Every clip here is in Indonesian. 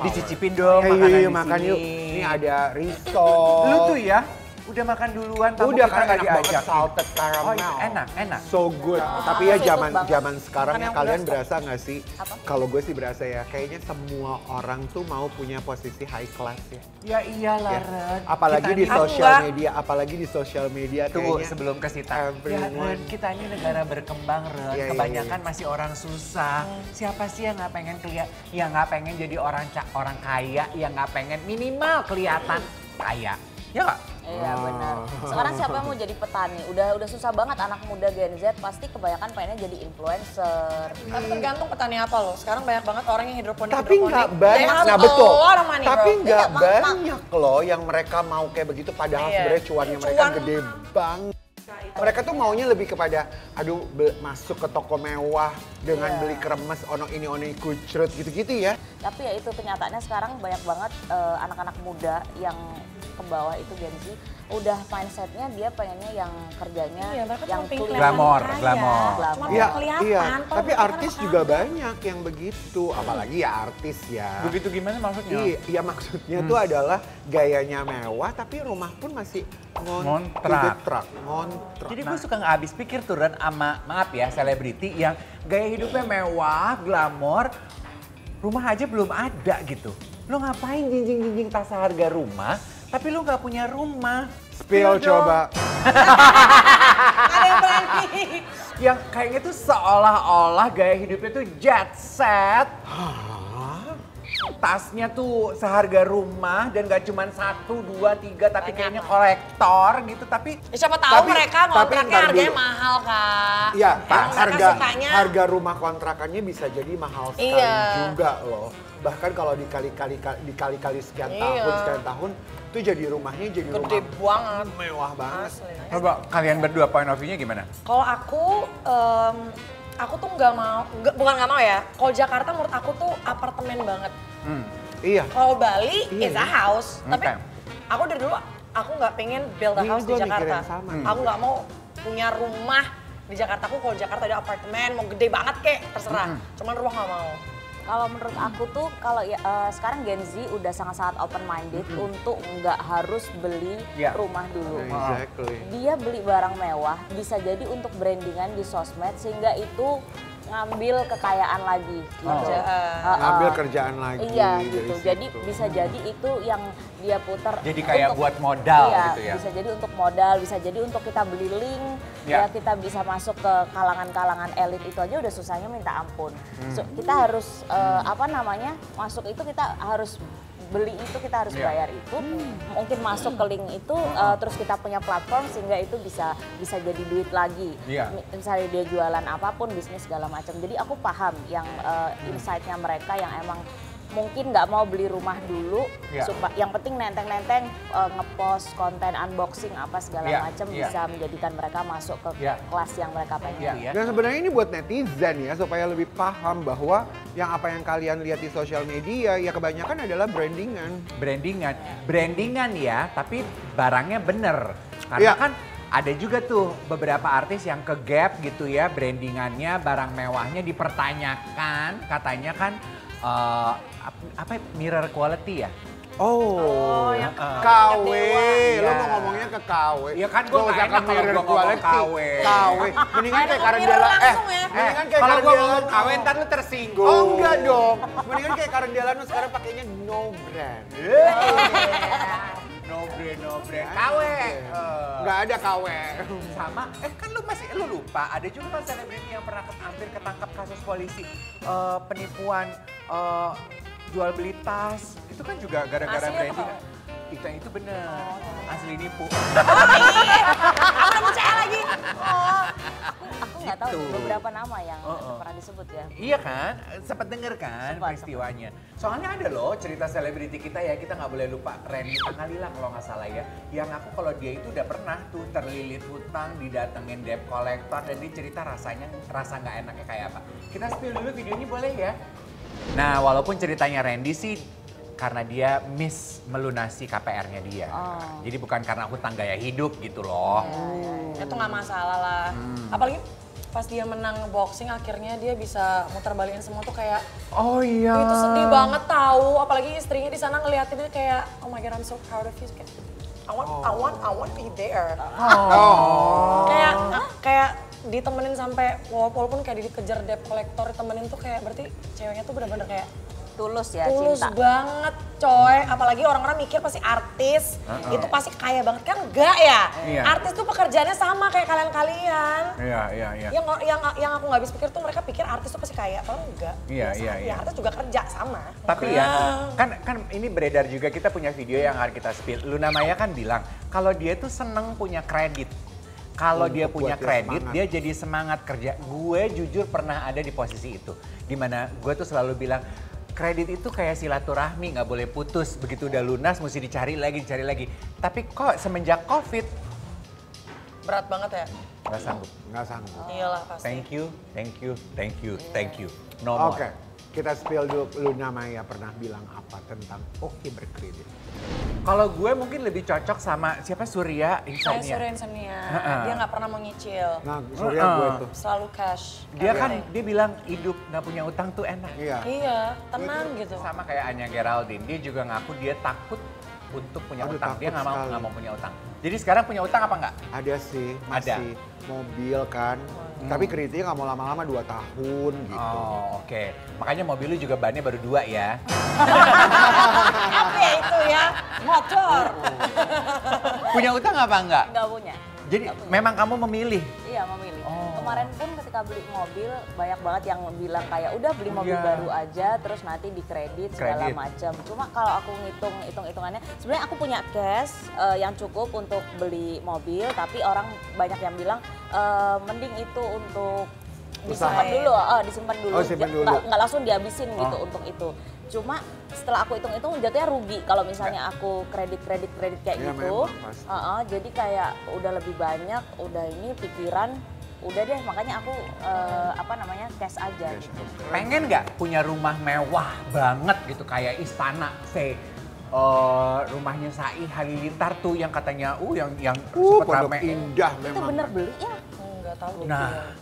Dicicipin dong Iya, makanan di makan sini. yuk. Ini ada risol. Lu tuh ya, udah makan duluan, tamu Udah kita kan nggak enak banget diajak. salted caramel. Oh iya, enak. So good. Tapi ya susu zaman banget. zaman sekarang Makan ya yang kalian beras, berasa nggak sih? Apa? Kalau gue sih berasa ya, kayaknya semua orang tuh mau punya posisi high class ya. Ya iyalah, Ya. Ren. Apalagi Kita di nih- sosial enggak. media, apalagi di sosial media Tunggu kayaknya. sebelum ke Sita. Ya everyone. Ren, kita ini negara berkembang Ren. Iya, iya, Kebanyakan masih orang susah. Siapa sih yang nggak pengen yang nggak pengen jadi orang kaya, yang nggak pengen minimal kelihatan kaya. Ya nggak? Iya benar. Sekarang siapa yang mau jadi petani? Udah susah banget anak muda Gen Z pasti kebanyakan pengennya jadi influencer. Tapi tergantung petani apa loh. Sekarang banyak banget orang yang hidroponik. Tapi nggak banyak, They have nah a betul. lot of money, Tapi bro. nggak Iya, banyak loh yang mereka mau kayak begitu. Padahal Iya. sebenarnya cuannya mereka Cuan. gede banget. Mereka tuh maunya lebih kepada, aduh masuk ke toko mewah dengan Iya. beli kremes, ono ini kucrut gitu-gitu ya. Tapi ya itu kenyataannya sekarang banyak banget anak-anak muda yang ke bawah itu Gen Z udah mindsetnya dia pengennya yang kerjanya Iya, mereka yang cuma pengen clean. Glamor, kelihatan glamor. kaya. Cuma Iya, mau kelihatan. iya. padahal Tapi bukan artis apa-apa. juga banyak yang begitu, apalagi ya artis ya. Begitu gimana maksudnya? Iya, maksudnya tuh adalah gayanya mewah tapi rumah pun masih Ngontrak. ngontrak. Jadi gue suka nggak habis pikir tuh Ren sama, maaf ya, selebriti yang gaya hidupnya mewah, glamor, rumah aja belum ada gitu. Lo ngapain jinjing-jinjing tas harga rumah, tapi lo nggak punya rumah? Spill dong. coba. Ada yang berani. Yang kayaknya tuh seolah-olah gaya hidupnya tuh jet set. Tasnya tuh seharga rumah dan gak cuma 1, 2, 3 tapi kayaknya kolektor gitu. Tapi Ya, siapa tahu Tapi- mereka tapi ngontraknya ntar harganya dulu. mahal, Kak. Iya, Emang mereka harga sukanya harga rumah kontrakannya bisa jadi mahal sekali Iya. juga loh. Bahkan kalau dikali-kali sekian Iya. tahun itu jadi rumahnya jadi gede rumah banget. mewah banget. Asli. coba kalian berdua point of view-nya gimana? Kalau aku tuh nggak mau, bukan nggak mau ya. Kalau Jakarta menurut aku tuh apartemen banget. Iya. Kalau Bali Iya, is a house. Tapi Oke. aku dari dulu aku nggak pengen build a Ini house di gua mikir Jakarta. yang sama. Aku nggak mau punya rumah di Jakarta. Aku kalau Jakarta ada apartemen mau gede banget kek terserah. Cuman rumah nggak mau. Kalau menurut aku tuh kalau ya, sekarang Gen Z udah sangat-sangat open minded untuk nggak harus beli Ya. rumah dulu. Exactly. Dia beli barang mewah bisa jadi untuk brandingan di sosmed sehingga itu ngambil kekayaan lagi gitu. Kerjaan. Ngambil kerjaan lagi. Iya dari gitu. situ. Jadi bisa jadi itu yang dia putar. Jadi kayak buat modal iya, gitu ya? Bisa jadi untuk modal, bisa jadi untuk kita beli link, Ya. ya kita bisa masuk ke kalangan-kalangan elit itu aja udah susahnya minta ampun. So, kita harus masuk itu kita harus beli itu kita harus Iya. bayar itu. Mungkin masuk ke link itu terus kita punya platform sehingga itu bisa jadi duit lagi. Iya. Misalnya dia jualan apapun, bisnis segala macam. Jadi aku paham yang insight-nya mereka yang emang mungkin nggak mau beli rumah dulu, Iya. yang penting nenteng-nenteng ngepost konten unboxing apa segala Iya, macam iya. bisa menjadikan mereka masuk ke Iya. kelas yang mereka pengen. Iya. Dan sebenarnya ini buat netizen ya, supaya lebih paham bahwa yang apa yang kalian lihat di sosial media ya kebanyakan adalah brandingan. Brandingan ya, tapi barangnya bener. Karena Iya. kan ada juga tuh beberapa artis yang ke Gap gitu ya, brandingannya, barang mewahnya dipertanyakan, katanya kan mirror quality ya. Oh, yang KW, lo Iya. mau ngomongnya ke KW. Iya kan, gua Nggak nggak usah enak ke kalau mirror gua ngomong quality. KW. KW, mendingan kayak Mirror Karendela. langsung ya. Mendingan kayak Kalau gua Karendela. ngomong KW ntar lu tersinggung. Oh enggak dong, mendingan kayak Karendela nu sekarang pakainya no brand. No brand. KW. Nggak ada KW. Sama, kan lu lupa, ada juga kan selebriti yang pernah hampir ketangkap kasus polisi penipuan jual beli tas. Itu kan juga gara-gara Asli atau branding. Itu bener, asli nipu. Aku udah percaya lagi. Aku nggak tahu Gitu. beberapa nama yang Oh. pernah disebut ya. Iya kan, sempat denger kan Sempat, peristiwanya. Soalnya ada loh cerita selebriti kita ya, kita nggak boleh lupa. Randy Pangalila kalau nggak salah ya. Yang aku kalau dia itu udah pernah tuh terlilit hutang, didatengin debt collector, dan dia cerita rasa nggak enaknya kayak apa. Kita spill dulu videonya boleh ya? Nah walaupun ceritanya Randy sih karena dia melunasi KPR-nya dia. Oh. Jadi bukan karena hutang gaya hidup gitu loh. Itu nggak masalah lah. Apalagi pas dia menang boxing akhirnya dia bisa muter balikin semua tuh kayak Oh iya. itu sedih banget tahu, apalagi istrinya di sana ngeliatinnya kayak oh my god I'm so proud of you. Kayak, I want be there. Kayak ditemenin sampai walaupun kayak dikejar debt collector ditemenin tuh kayak berarti ceweknya tuh bener-bener kayak Tulus ya tulus cinta. banget coy, apalagi orang-orang mikir pasti artis itu pasti kaya banget, kan enggak ya? Iya. Artis tuh pekerjaannya sama kayak kalian-kalian. Iya. Yang aku nggak habis pikir tuh mereka pikir artis tuh pasti kaya, padahal enggak. Iya. Artis juga kerja sama. Tapi ya, kan ini beredar juga kita punya video yang akan kita spill. Luna Maya kan bilang kalau dia tuh seneng punya kredit. Kalau dia punya kredit, dia jadi semangat kerja. Gue jujur pernah ada di posisi itu. Dimana gue tuh selalu bilang, kredit itu kayak silaturahmi, nggak boleh putus. Begitu udah lunas, mesti dicari lagi. Tapi kok semenjak COVID, Berat banget ya? nggak sanggup. Nggak sanggup. Iyalah pasti. Thank you. No more. Oke, kita spill dulu. Luna Maya pernah bilang apa tentang oke berkredit? Kalau gue mungkin lebih cocok sama siapa Surya Kayak Insomnia. Surya Insomnia, dia nggak pernah mau nyicil. Nah, Surya gue tuh. Selalu cash. Dia kan everything. dia bilang hidup nggak punya utang tuh enak. Iya. Iya, tenang Itu gitu. Sama kayak Anya Geraldine, dia juga ngaku dia takut untuk punya Aduh, utang. Dia takut sekali. nggak mau punya utang. Jadi sekarang punya utang apa nggak? Ada sih, masih mobil kan. Tapi kreditnya nggak mau lama-lama 2 tahun gitu. Oh oke. Makanya mobil lu juga bannya baru 2 ya. Apa ya itu ya? Motor. Punya utang apa enggak? Nggak punya. Jadi Nggak punya. memang kamu memilih? Iya memilih. Oh. Kemarin pun ketika beli mobil banyak banget yang bilang kayak udah beli mobil Iya. baru aja terus nanti dikredit segala Kredit. macam. Cuma kalau aku hitung-hitungannya sebenarnya aku punya cash yang cukup untuk beli mobil tapi orang banyak yang bilang mending itu untuk disimpan Usaha. dulu, disimpan dulu. Oh, simpan dulu. Nggak langsung dihabisin gitu Oh. untuk itu. Cuma setelah aku hitung-hitung jatuhnya rugi kalau misalnya aku kredit kayak Iya, gitu. memang, pasti. Jadi kayak udah lebih banyak, udah ini pikiran, udah deh makanya aku cash aja. Cash, Gitu. oke. Pengen nggak punya rumah mewah banget gitu kayak istana, rumahnya Sai Halilintar tuh yang katanya yang sempet Pondok rame. Indah Itu memang. bener beli ya? Enggak tahu. Nah.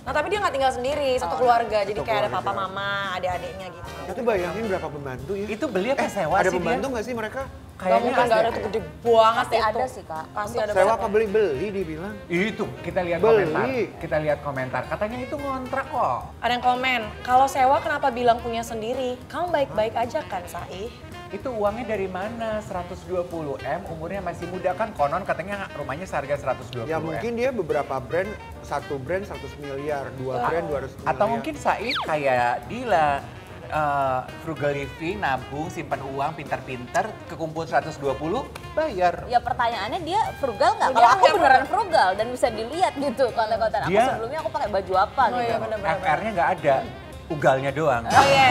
Nah tapi dia nggak tinggal sendiri, satu keluarga. Jadi satu kayak ada keluarga. papa, mama, adik-adiknya gitu. Itu bayangin berapa pembantu ya? Itu beli apa sewa Ada sih pembantu dia? nggak sih mereka? Gak mungkin nggak ada tuh gede banget Pasti itu. ada sih Kak. Pasti ada Sewa banget. apa beli dibilang? Itu kita lihat Beli. komentar. Kita lihat komentar. Katanya itu ngontrak kok. Ada yang komen, kalau sewa kenapa bilang punya sendiri? Kamu baik-baik aja kan, Sai? Itu uangnya dari mana? 120M, umurnya masih muda kan konon katanya rumahnya seharga 120M. Ya mungkin dia beberapa brand, satu brand 100 miliar, 2 brand 200 miliar. Atau mungkin Sai kayak Dila, frugal living, nabung, simpan uang, pintar-pintar, kekumpul 120, bayar. Ya pertanyaannya dia frugal nggak? Dia Kalau aku nggak beneran frugal dan bisa dilihat gitu konten-konten aku Dia- sebelumnya aku pakai baju apa Oh gitu. iya bener-bener. FR-nya nggak ada, ugalnya doang. Oh iya,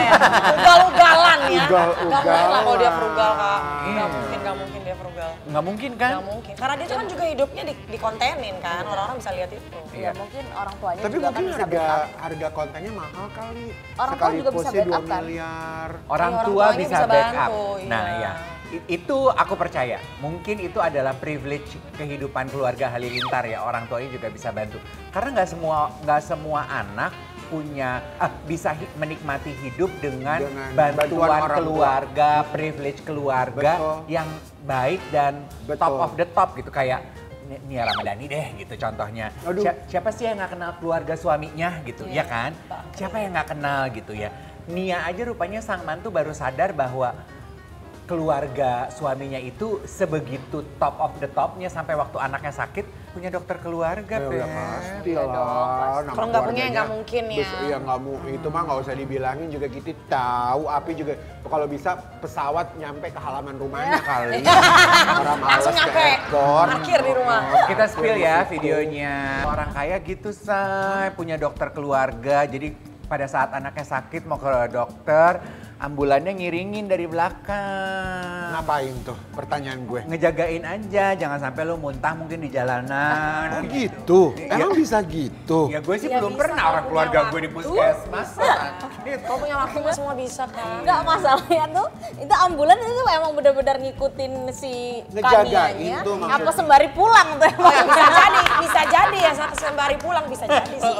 ugal-ugalan ya. Ugal-ugalan. Gak mungkin lah kalau dia frugal, Kak. Iya. Gak mungkin dia frugal. Nggak mungkin kan? Gak mungkin. Karena dia tuh kan juga hidupnya dikontenin kan, orang-orang bisa lihat itu. Ya mungkin orang tuanya Tapi juga kan mungkin bisa backup. harga kontennya mahal kali. Orang tua Sekali juga bisa postnya 2 backup kan? miliar. Orang Iya, orang tua tuanya bisa bisa backup. bantu, Nah iya. ya, itu aku percaya. Mungkin itu adalah privilege kehidupan keluarga Halilintar ya. Orang tuanya juga bisa bantu. Karena nggak semua anak punya bisa menikmati hidup dengan bantuan bantuan orang tua. keluarga, privilege keluarga Betul. yang baik dan Betul. top of the top gitu kayak Nia Ramadhani deh gitu contohnya. Aduh. Siapa sih yang nggak kenal keluarga suaminya gitu, ya kan? Siapa yang nggak kenal gitu ya. Nia aja rupanya sang mantu baru sadar bahwa keluarga suaminya itu sebegitu top of the topnya sampai waktu anaknya sakit punya dokter keluarga, Ya Pe. udah pasti Iya lah. dong, pasti. Nama Kalau nggak punya ya keluarganya nggak mungkin ya. Iya nggak mau, itu mah nggak usah dibilangin juga kita tahu. Api juga kalau bisa pesawat nyampe ke halaman rumahnya kali. Orang males Langsung ke nyampe. airport. Parkir di rumah. Kita spill ya videonya. Orang kaya gitu say, punya dokter keluarga. Jadi pada saat anaknya sakit mau ke dokter, ambulannya ngiringin dari belakang. Ngapain tuh? Pertanyaan gue. Ngejagain aja, jangan sampai lu muntah mungkin di jalanan. Oh gitu? Emang bisa gitu? Ya gue sih Ya belum bisa, pernah kalau orang punya keluarga gue di waktu. puskesmas. Gitu. Kalau punya waktu mah semua bisa kan. Enggak masalahnya tuh, itu ambulan itu emang benar-benar ngikutin si Ngejagain Kanianya. tuh maksudnya. Apa sembari pulang tuh emang. Bisa jadi ya sembari pulang bisa jadi sih.